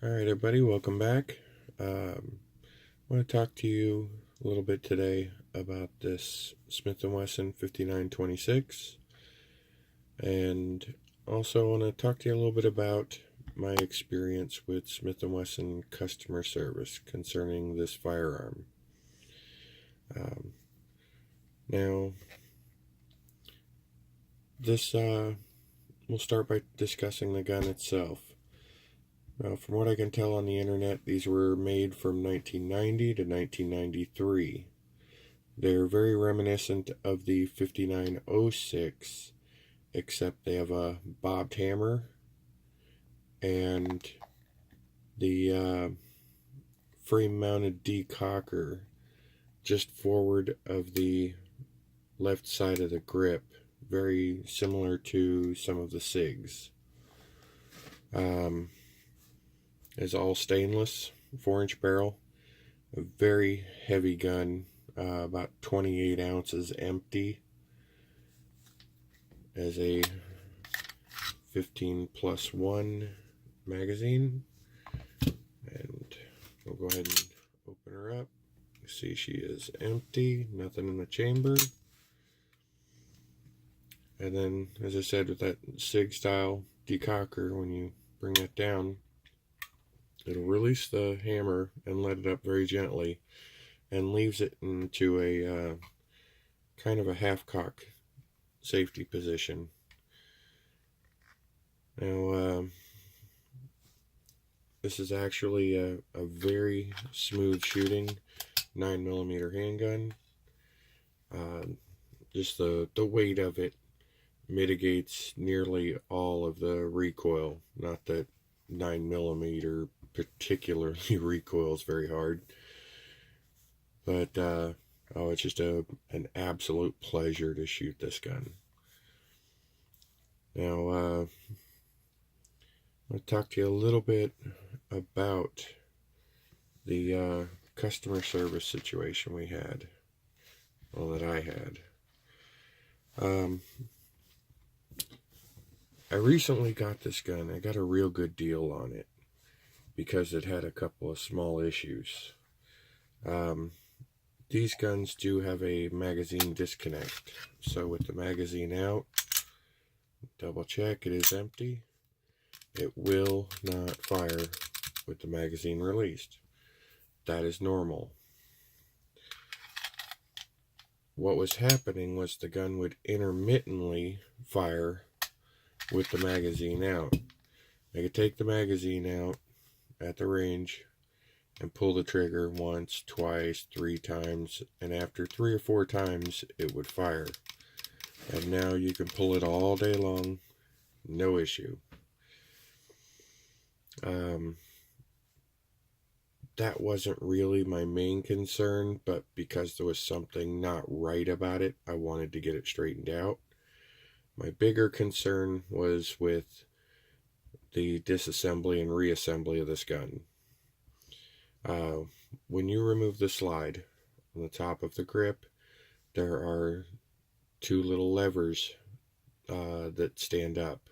Alright everybody, welcome back. I want to talk to you a little bit today about this Smith and Wesson 5926, and also want to talk to you a little bit about my experience with Smith and Wesson customer service concerning this firearm. Now, we'll start by discussing the gun itself. From what I can tell on the internet, these were made from 1990 to 1993. They're very reminiscent of the 5906, except they have a bobbed hammer, and the frame-mounted decocker just forward of the left side of the grip, very similar to some of the SIGs. It's all stainless, 4-inch barrel, a very heavy gun, about 28 ounces empty, as a 15+1 magazine. And we'll go ahead and open her up. You see she is empty, nothing in the chamber. And then, as I said, with that SIG style decocker, when you bring it down, it'll release the hammer and let it up very gently, and leaves it into a kind of a half-cock safety position. Now, this is actually a very smooth shooting 9mm handgun. Just the weight of it mitigates nearly all of the recoil. Not that 9mm particularly recoils very hard, but it's just an absolute pleasure to shoot this gun. Now, I'll talk to you a little bit about the customer service situation we had, well, that I had. I recently got this gun. I got a real good deal on it because it had a couple of small issues. These guns do have a magazine disconnect. So with the magazine out, double check, it is empty. It will not fire with the magazine released. That is normal. What was happening was the gun would intermittently fire with the magazine out. I could take the magazine out at the range and pull the trigger once, twice, 3 times, and after 3 or 4 times it would fire. And now you can pull it all day long, no issue. That wasn't really my main concern, but because there was something not right about it, I wanted to get it straightened out. My bigger concern was with the disassembly and reassembly of this gun. When you remove the slide on the top of the grip, there are 2 little levers that stand up.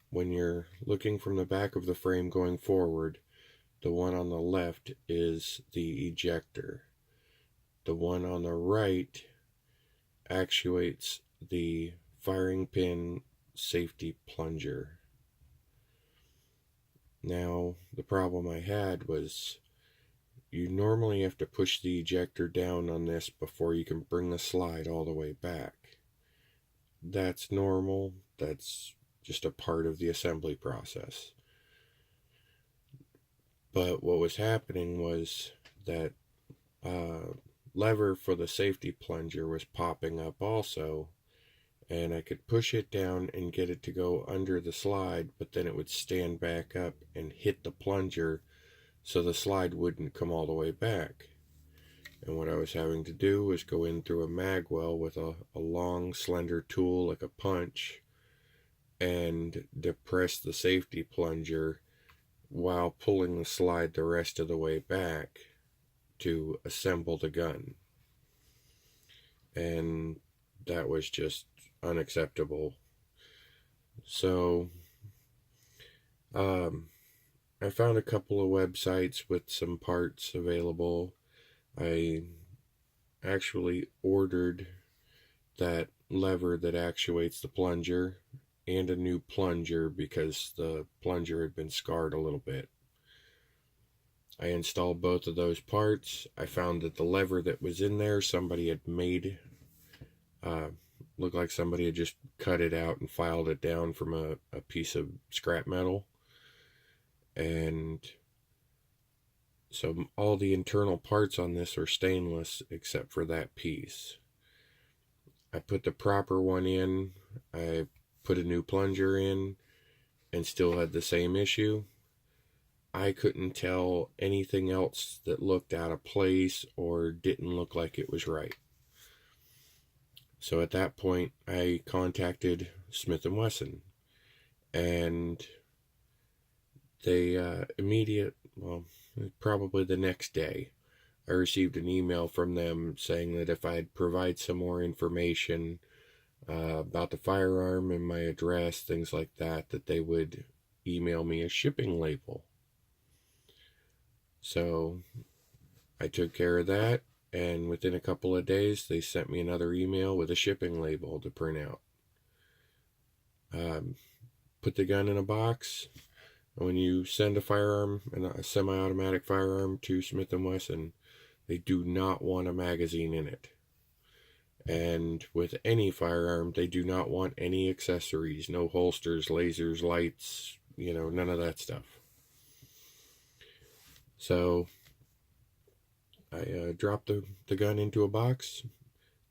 When you're looking from the back of the frame going forward, the one on the left is the ejector. The one on the right actuates the firing pin safety plunger. Now, the problem I had was you normally have to push the ejector down on this before you can bring the slide all the way back. That's normal. That's just a part of the assembly process. But what was happening was that lever for the safety plunger was popping up also, and I could push it down and get it to go under the slide, but then it would stand back up and hit the plunger, so the slide wouldn't come all the way back. And what I was having to do was go in through a mag well with a long slender tool like a punch and depress the safety plunger while pulling the slide the rest of the way back to assemble the gun. And that was just unacceptable. So I I found a couple of websites with some parts available. I actually ordered that lever that actuates the plunger and a new plunger because the plunger had been scarred a little bit. I installed both of those parts. I found that the lever that was in there, somebody had made, looked like somebody had just cut it out and filed it down from a piece of scrap metal. And so all the internal parts on this are stainless except for that piece. I put the proper one in. I put a new plunger in and still had the same issue. I couldn't tell anything else that looked out of place or didn't look like it was right. So at that point, I contacted Smith and Wesson, and they probably the next day, I received an email from them saying that if I'd provide some more information about the firearm and my address, things like that, that they would email me a shipping label. So I took care of that, and within a couple of days, they sent me another email with a shipping label to print out. Put the gun in a box. When you send a firearm, a semi-automatic firearm to Smith and Wesson, they do not want a magazine in it. And with any firearm, they do not want any accessories, no holsters, lasers, lights, none of that stuff. So I dropped the gun into a box,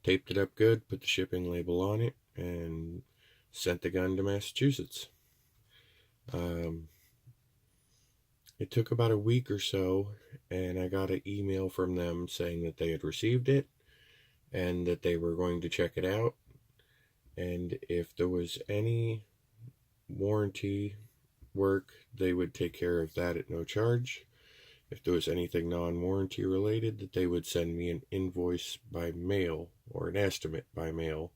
taped it up good, put the shipping label on it, and sent the gun to Massachusetts. It took about a week or so, and I got an email from them saying that they had received it and that they were going to check it out. And if there was any warranty work, they would take care of that at no charge. If there was anything non-warranty related, that they would send me an invoice by mail or an estimate by mail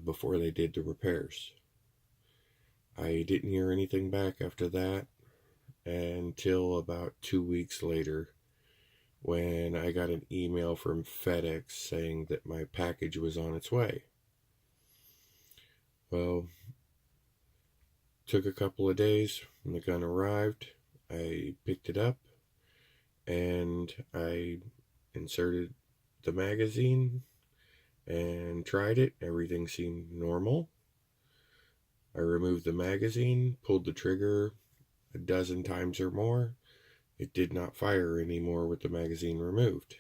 before they did the repairs. I didn't hear anything back after that until about 2 weeks later, when I got an email from FedEx saying that my package was on its way. Well, took a couple of days when the gun arrived. I picked it up and I inserted the magazine and tried it. Everything seemed normal. I removed the magazine, pulled the trigger a dozen times or more. It did not fire anymore with the magazine removed.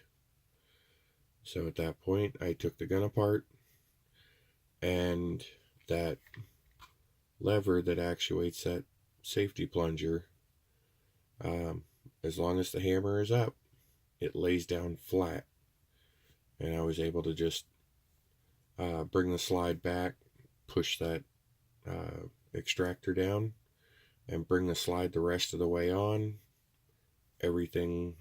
So at that point, I took the gun apart, and that lever that actuates that safety plunger, as long as the hammer is up, it lays down flat. And I was able to just bring the slide back, push that extractor down, and bring the slide the rest of the way on. Everything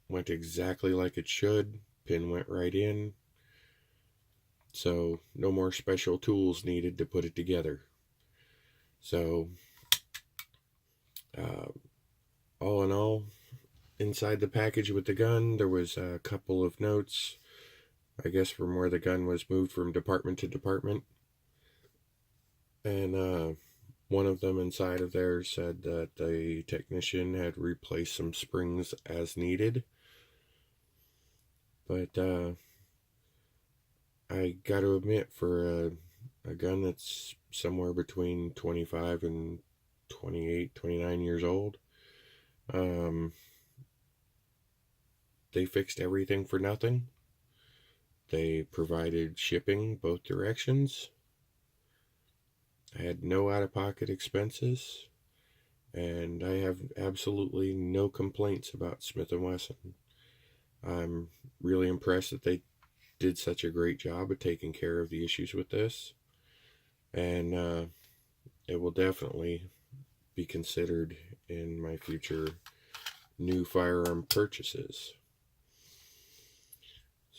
went exactly like it should. Pin went right in. So no more special tools needed to put it together. So all in all, inside the package with the gun, there was a couple of notes, I guess, from where the gun was moved from department to department. And one of them inside of there said that the technician had replaced some springs as needed. But I got to admit, for a gun that's somewhere between 25 and 28, 29 years old, they fixed everything for nothing. They provided shipping both directions. I had no out-of-pocket expenses, and I have absolutely no complaints about Smith and Wesson. I'm really impressed that they did such a great job of taking care of the issues with this, and it will definitely be considered in my future new firearm purchases.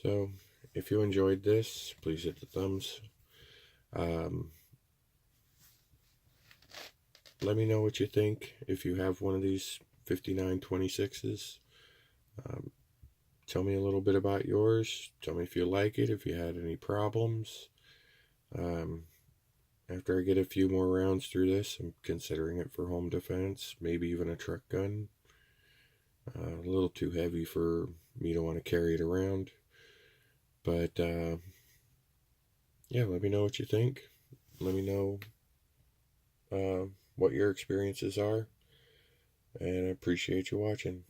So if you enjoyed this, please hit the thumbs. let me know what you think if you have one of these 5926s. Tell me a little bit about yours. Tell me if you like it, if you had any problems. After I get a few more rounds through this, I'm considering it for home defense, maybe even a truck gun. A little too heavy for me to want to carry it around. But yeah, let me know what you think. Let me know what your experiences are. And I appreciate you watching.